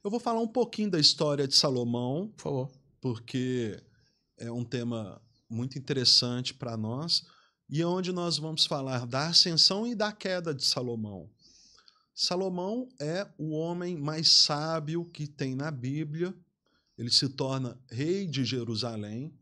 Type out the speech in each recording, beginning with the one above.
Eu vou falar um pouquinho da história de Salomão, Por favor. porque é um tema muito interessante para nós, e onde nós vamos falar da ascensão e da queda de Salomão. Salomão é o homem mais sábio que tem na Bíblia. Ele se torna rei de Jerusalém,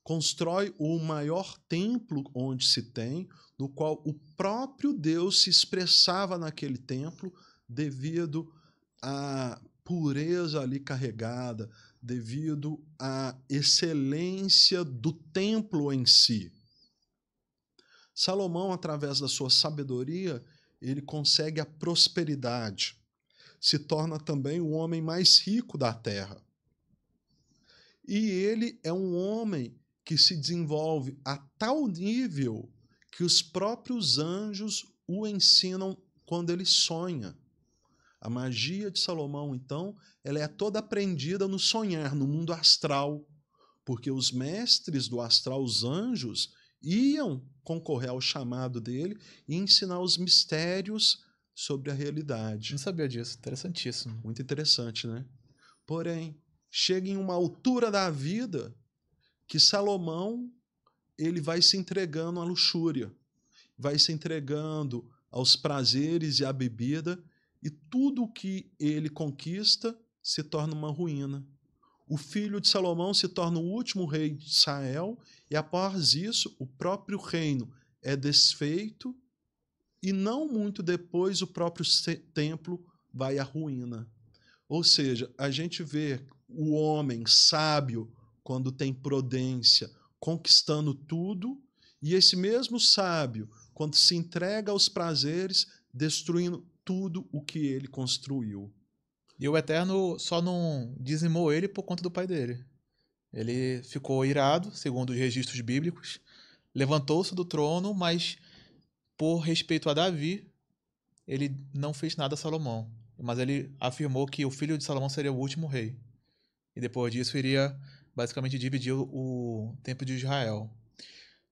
constrói o maior templo onde se tem, no qual o próprio Deus se expressava naquele templo devido à pureza ali carregada, devido à excelência do templo em si. Salomão, através da sua sabedoria, ele consegue a prosperidade, se torna também o homem mais rico da terra. E ele é um homem que se desenvolve a tal nível que os próprios anjos o ensinam quando ele sonha. A magia de Salomão, então, ela é toda aprendida no sonhar, no mundo astral, porque os mestres do astral, os anjos, iam concorrer ao chamado dele e ensinar os mistérios sobre a realidade. Não sabia disso. Interessantíssimo. Muito interessante, né? Porém, chega em uma altura da vida que Salomão ele vai se entregando à luxúria, vai se entregando aos prazeres e à bebida, e tudo que ele conquista se torna uma ruína. O filho de Salomão se torna o último rei de Israel, e após isso, o próprio reino é desfeito, e não muito depois o próprio templo vai à ruína. Ou seja, a gente vê o homem sábio, quando tem prudência, conquistando tudo, e esse mesmo sábio, quando se entrega aos prazeres, destruindo tudo o que ele construiu. E o Eterno só não dizimou ele por conta do pai dele. Ele ficou irado, segundo os registros bíblicos, levantou-se do trono, mas por respeito a Davi, ele não fez nada a Salomão. Mas ele afirmou que o filho de Salomão seria o último rei. E depois disso iria basicamente dividir o templo de Israel.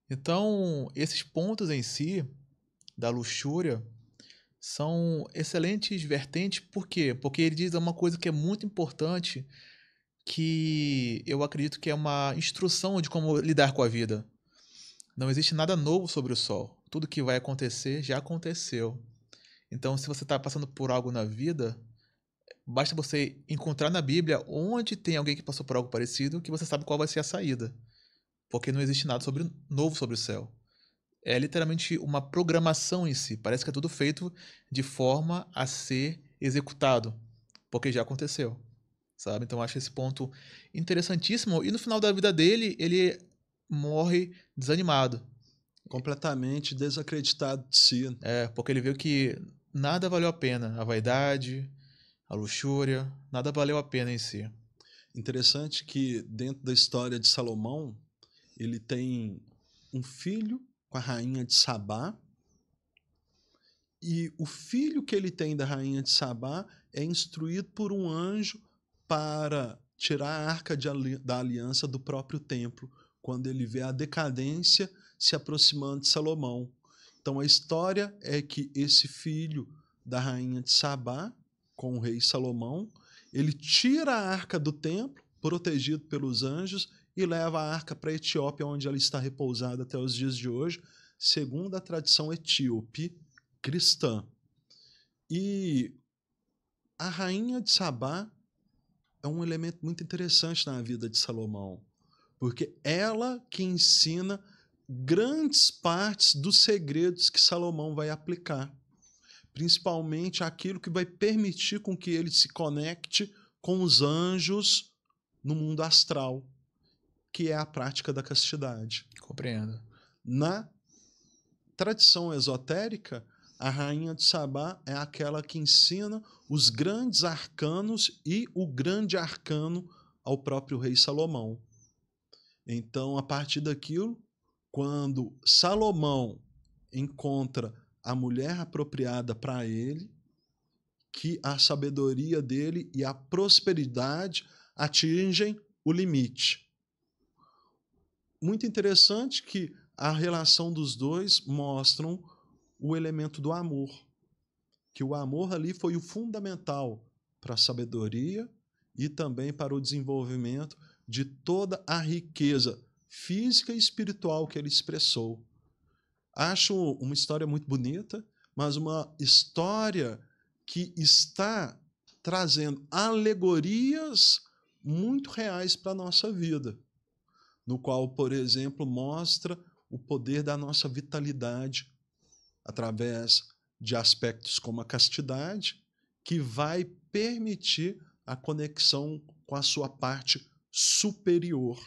Então, esses pontos em si, da luxúria, são excelentes vertentes. Por quê? Porque ele diz uma coisa que é muito importante, que eu acredito que é uma instrução de como lidar com a vida. Não existe nada novo sobre o sol. Tudo que vai acontecer já aconteceu. Então, se você está passando por algo na vida, basta você encontrar na Bíblia onde tem alguém que passou por algo parecido, que você sabe qual vai ser a saída. Porque não existe nada novo sobre o céu. É literalmente uma programação em si. Parece que é tudo feito de forma a ser executado, porque já aconteceu, sabe? Então eu acho esse ponto interessantíssimo. E no final da vida dele, ele morre desanimado. Completamente desacreditado de si. Porque ele viu que nada valeu a pena. A vaidade, a luxúria, nada valeu a pena em si. Interessante que dentro da história de Salomão, ele tem um filho com a rainha de Sabá, e o filho que ele tem da rainha de Sabá é instruído por um anjo para tirar a arca da aliança do próprio templo, quando ele vê a decadência se aproximando de Salomão. Então a história é que esse filho da rainha de Sabá, com o rei Salomão, ele tira a arca do templo, protegido pelos anjos, e leva a arca para a Etiópia, onde ela está repousada até os dias de hoje, segundo a tradição etíope cristã. E a rainha de Sabá é um elemento muito interessante na vida de Salomão, porque ela que ensina grandes partes dos segredos que Salomão vai aplicar, principalmente aquilo que vai permitir com que ele se conecte com os anjos no mundo astral, que é a prática da castidade. Compreendo. Na tradição esotérica, a rainha de Sabá é aquela que ensina os grandes arcanos e o grande arcano ao próprio rei Salomão. Então, a partir daquilo, quando Salomão encontra a mulher apropriada para ele, que a sabedoria dele e a prosperidade atingem o limite. Muito interessante que a relação dos dois mostram o elemento do amor, que o amor ali foi o fundamental para a sabedoria e também para o desenvolvimento de toda a riqueza física e espiritual que ele expressou. Acho uma história muito bonita, mas uma história que está trazendo alegorias muito reais para a nossa vida, no qual, por exemplo, mostra o poder da nossa vitalidade através de aspectos como a castidade, que vai permitir a conexão com a sua parte superior.